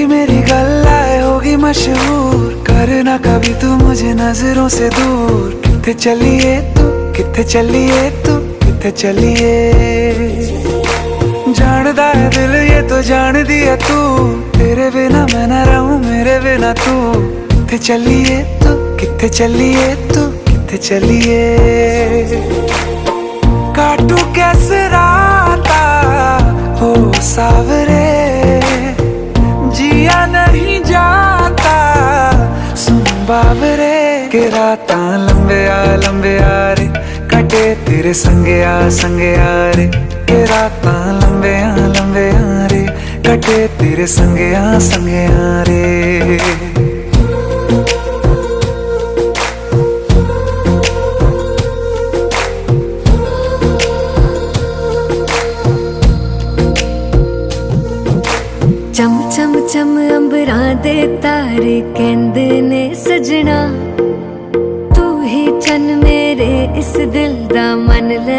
मेरी गल्लाए होगी मशहूर, करना कभी तू मुझे नजरों से दूर। किथे चलिए तू, किथे चलिए तू, किथे चलिए। जानदा है दिल ये तो जान दिया तू, तेरे बिना मैं ना रहूं मेरे बिना तू। किथे चलिए तू, किथे चलिए तू, किथे चलिए। काटू कैसे राता हो सावरे, जिया नहीं जाता सुन बाबरे। के राता लंबे आ रे, कटे तेरे संगे आ रे। के राता लंबे आ रे, कटे तेरे संगे आ रे। चम चम चम अंबरां दे तारे कहंदे ने सजना, तू ही चन मेरे इस दिल दा मन ले।